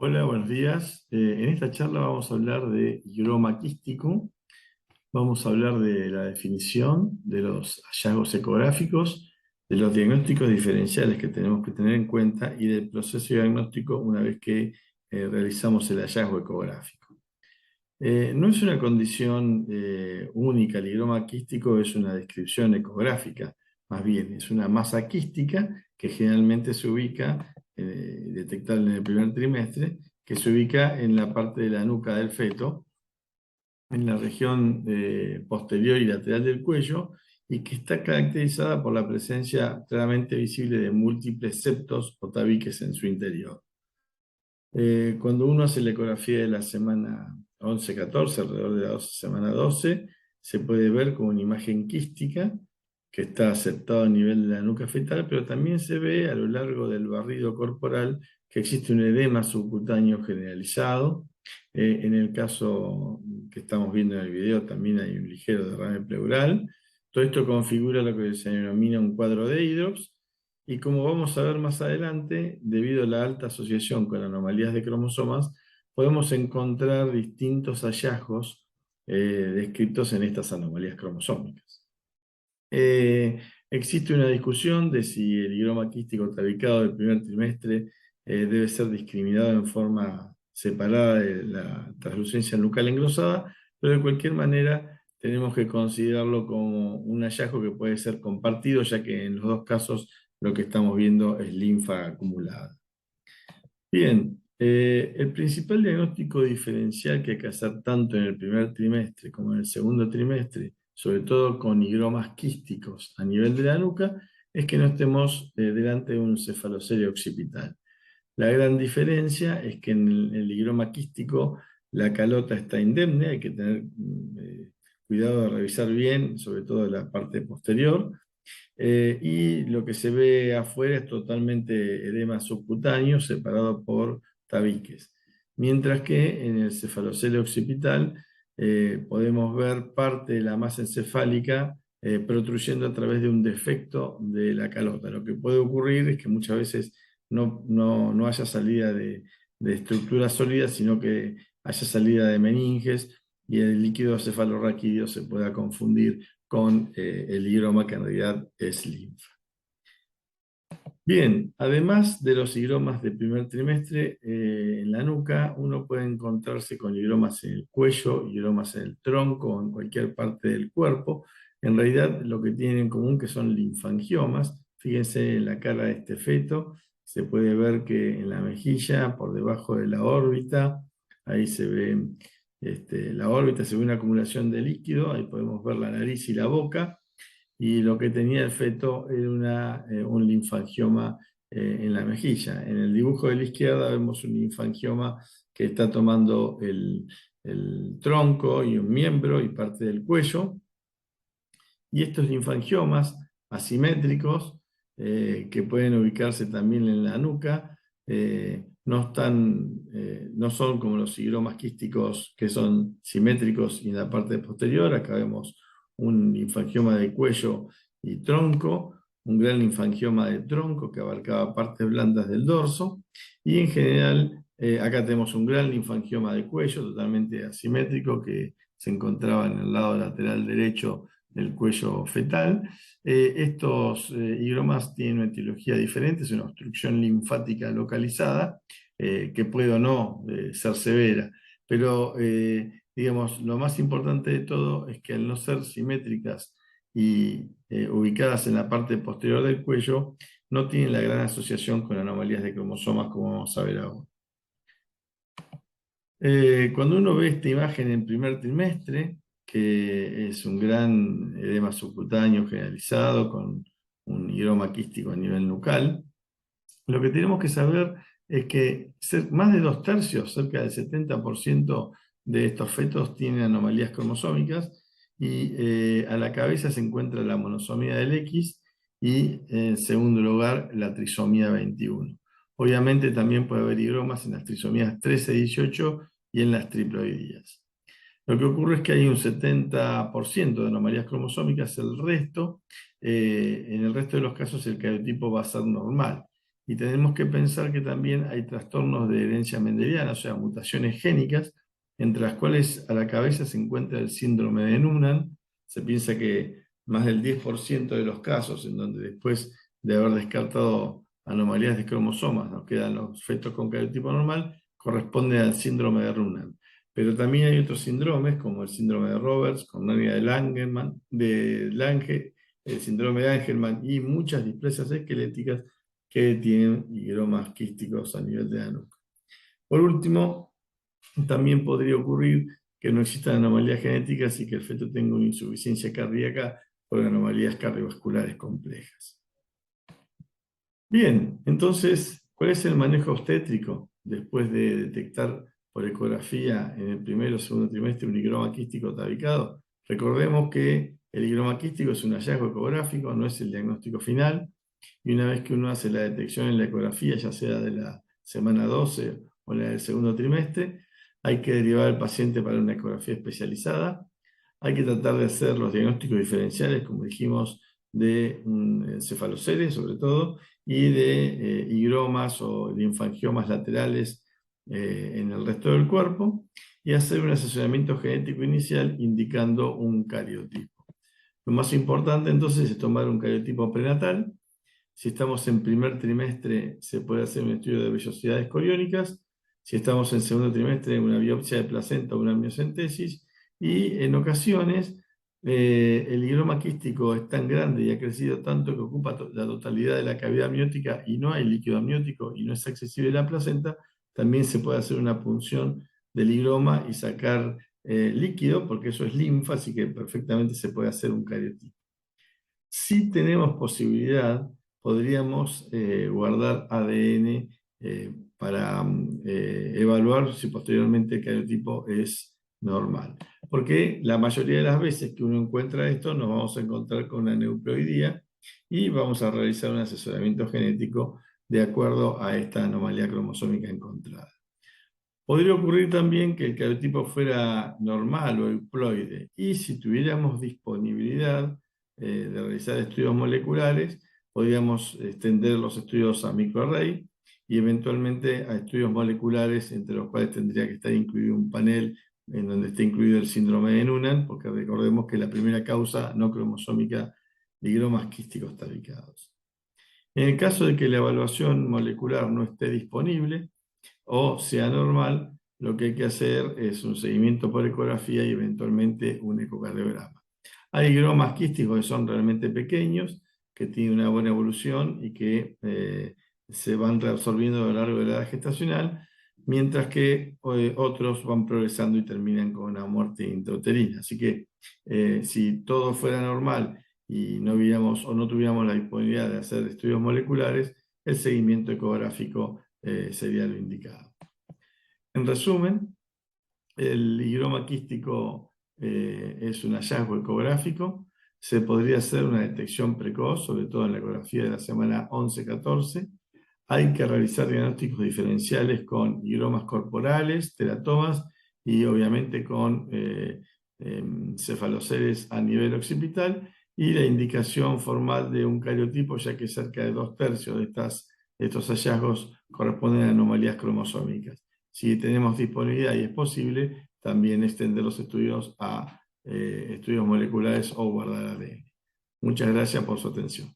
Hola, buenos días. En esta charla vamos a hablar de higroma quístico, vamos a hablar de la definición de los hallazgos ecográficos, de los diagnósticos diferenciales que tenemos que tener en cuenta y del proceso diagnóstico una vez que realizamos el hallazgo ecográfico. No es una condición única, el higroma quístico es una descripción ecográfica, más bien es una masa quística que generalmente se ubica, detectable en el primer trimestre, que se ubica en la parte de la nuca del feto, en la región posterior y lateral del cuello, y que está caracterizada por la presencia claramente visible de múltiples septos o tabiques en su interior. Cuando uno hace la ecografía de la semana 11-14, alrededor de la semana 12, se puede ver como una imagen quística que está aceptada a nivel de la nuca fetal, pero también se ve a lo largo del barrido corporal que existe un edema subcutáneo generalizado. En el caso que estamos viendo en el video también hay un ligero derrame pleural. Todo esto configura lo que se denomina un cuadro de Hydrops. Y como vamos a ver más adelante, debido a la alta asociación con anomalías de cromosomas, podemos encontrar distintos hallazgos descritos en estas anomalías cromosómicas. Existe una discusión de si el higroma quístico tabicado del primer trimestre debe ser discriminado en forma separada de la translucencia nucal engrosada, pero de cualquier manera tenemos que considerarlo como un hallazgo que puede ser compartido, ya que en los dos casos lo que estamos viendo es linfa acumulada. Bien, el principal diagnóstico diferencial que hay que hacer tanto en el primer trimestre como en el segundo trimestre, sobre todo con higromas quísticos a nivel de la nuca, es que no estemos delante de un cefalocerio occipital. La gran diferencia es que en el higroma quístico la calota está indemne, hay que tener cuidado de revisar bien, sobre todo la parte posterior, y lo que se ve afuera es totalmente edema subcutáneo separado por tabiques. Mientras que en el cefalocelio occipital podemos ver parte de la masa encefálica protruyendo a través de un defecto de la calota. Lo que puede ocurrir es que muchas veces no haya salida de estructuras sólidas, sino que haya salida de meninges y el líquido cefalorraquídeo se pueda confundir con el higroma que en realidad es linfa. Bien, además de los higromas del primer trimestre, en la nuca uno puede encontrarse con higromas en el cuello, higromas en el tronco o en cualquier parte del cuerpo. En realidad lo que tienen en común que son linfangiomas. Fíjense en la cara de este feto, se puede ver que en la mejilla, por debajo de la órbita, ahí se ve la órbita, se ve una acumulación de líquido, ahí podemos ver la nariz y la boca, y lo que tenía el feto era un linfangioma en la mejilla. En el dibujo de la izquierda vemos un linfangioma que está tomando el tronco y un miembro y parte del cuello, y estos linfangiomas asimétricos, que pueden ubicarse también en la nuca, no son como los higromas quísticos que son simétricos y en la parte posterior. Acá vemos un linfangioma de cuello y tronco, un gran linfangioma de tronco que abarcaba partes blandas del dorso, y en general acá tenemos un gran linfangioma de cuello totalmente asimétrico que se encontraba en el lado lateral derecho del cuello fetal. Estos higromas tienen una etiología diferente, es una obstrucción linfática localizada, que puede o no ser severa, pero digamos, lo más importante de todo es que al no ser simétricas y ubicadas en la parte posterior del cuello, no tienen la gran asociación con anomalías de cromosomas como vamos a ver ahora. Cuando uno ve esta imagen en primer trimestre, que es un gran edema subcutáneo generalizado con un higroma quístico a nivel nucal, lo que tenemos que saber es que más de 2/3, cerca del 70% de estos fetos tienen anomalías cromosómicas, y a la cabeza se encuentra la monosomía del X y en segundo lugar la trisomía 21. Obviamente también puede haber higromas en las trisomías 13, 18 y en las triploidías. Lo que ocurre es que hay un 70% de anomalías cromosómicas, en el resto de los casos el cariotipo va a ser normal. y tenemos que pensar que también hay trastornos de herencia mendeliana, o sea, mutaciones génicas, entre las cuales a la cabeza se encuentra el síndrome de Noonan. Se piensa que más del 10% de los casos en donde después de haber descartado anomalías de cromosomas nos quedan los fetos con cariotipo normal, corresponde al síndrome de Noonan. Pero también hay otros síndromes, como el síndrome de Roberts, coronaria de Lange, el síndrome de Angelman y muchas displasias esqueléticas que tienen higromas quísticos a nivel de la nuca. Por último, también podría ocurrir que no existan anomalías genéticas y que el feto tenga una insuficiencia cardíaca por anomalías cardiovasculares complejas. Bien, entonces, ¿cuál es el manejo obstétrico después de detectar por ecografía en el primero o segundo trimestre un higroma quístico tabicado? Recordemos que el higroma quístico es un hallazgo ecográfico, no es el diagnóstico final, y una vez que uno hace la detección en la ecografía, ya sea de la semana 12 o la del segundo trimestre, hay que derivar al paciente para una ecografía especializada. Hay que tratar de hacer los diagnósticos diferenciales, como dijimos, de encefaloceles sobre todo, y de higromas o linfangiomas laterales en el resto del cuerpo, y hacer un asesoramiento genético inicial indicando un cariotipo. Lo más importante entonces es tomar un cariotipo prenatal. Si estamos en primer trimestre, se puede hacer un estudio de vellosidades coriónicas. Si estamos en segundo trimestre, una biopsia de placenta o una amniocentesis. Y en ocasiones, el higroma quístico es tan grande y ha crecido tanto que ocupa la totalidad de la cavidad amniótica y no hay líquido amniótico y no es accesible la placenta, también se puede hacer una punción del higroma y sacar líquido, porque eso es linfa, así que perfectamente se puede hacer un cariotipo. Si tenemos posibilidad, podríamos guardar ADN para evaluar si posteriormente el cariotipo es normal. Porque la mayoría de las veces que uno encuentra esto, nos vamos a encontrar con una neuploidía y vamos a realizar un asesoramiento genético de acuerdo a esta anomalía cromosómica encontrada. Podría ocurrir también que el cariotipo fuera normal o euploide, y si tuviéramos disponibilidad de realizar estudios moleculares, podríamos extender los estudios a microarray y eventualmente a estudios moleculares, entre los cuales tendría que estar incluido un panel en donde esté incluido el síndrome de Noonan, porque recordemos que es la primera causa no cromosómica de higromas quísticos tabicados. En el caso de que la evaluación molecular no esté disponible, o sea normal, lo que hay que hacer es un seguimiento por ecografía y eventualmente un ecocardiograma. Hay higromas quísticos que son realmente pequeños, que tienen una buena evolución y que se van reabsorbiendo a lo largo de la edad gestacional, mientras que otros van progresando y terminan con una muerte intrauterina. Así que si todo fuera normal y no viéramos o no tuviéramos la disponibilidad de hacer estudios moleculares, el seguimiento ecográfico sería lo indicado. En resumen, el higroma quístico es un hallazgo ecográfico. Se podría hacer una detección precoz, sobre todo en la ecografía de la semana 11-14. Hay que realizar diagnósticos diferenciales con higromas corporales, teratomas y obviamente con cefaloceles a nivel occipital, y la indicación formal de un cariotipo, ya que cerca de 2/3 de estos hallazgos corresponden a anomalías cromosómicas. Si tenemos disponibilidad y es posible, también extender los estudios a estudios moleculares o guardar ADN. Muchas gracias por su atención.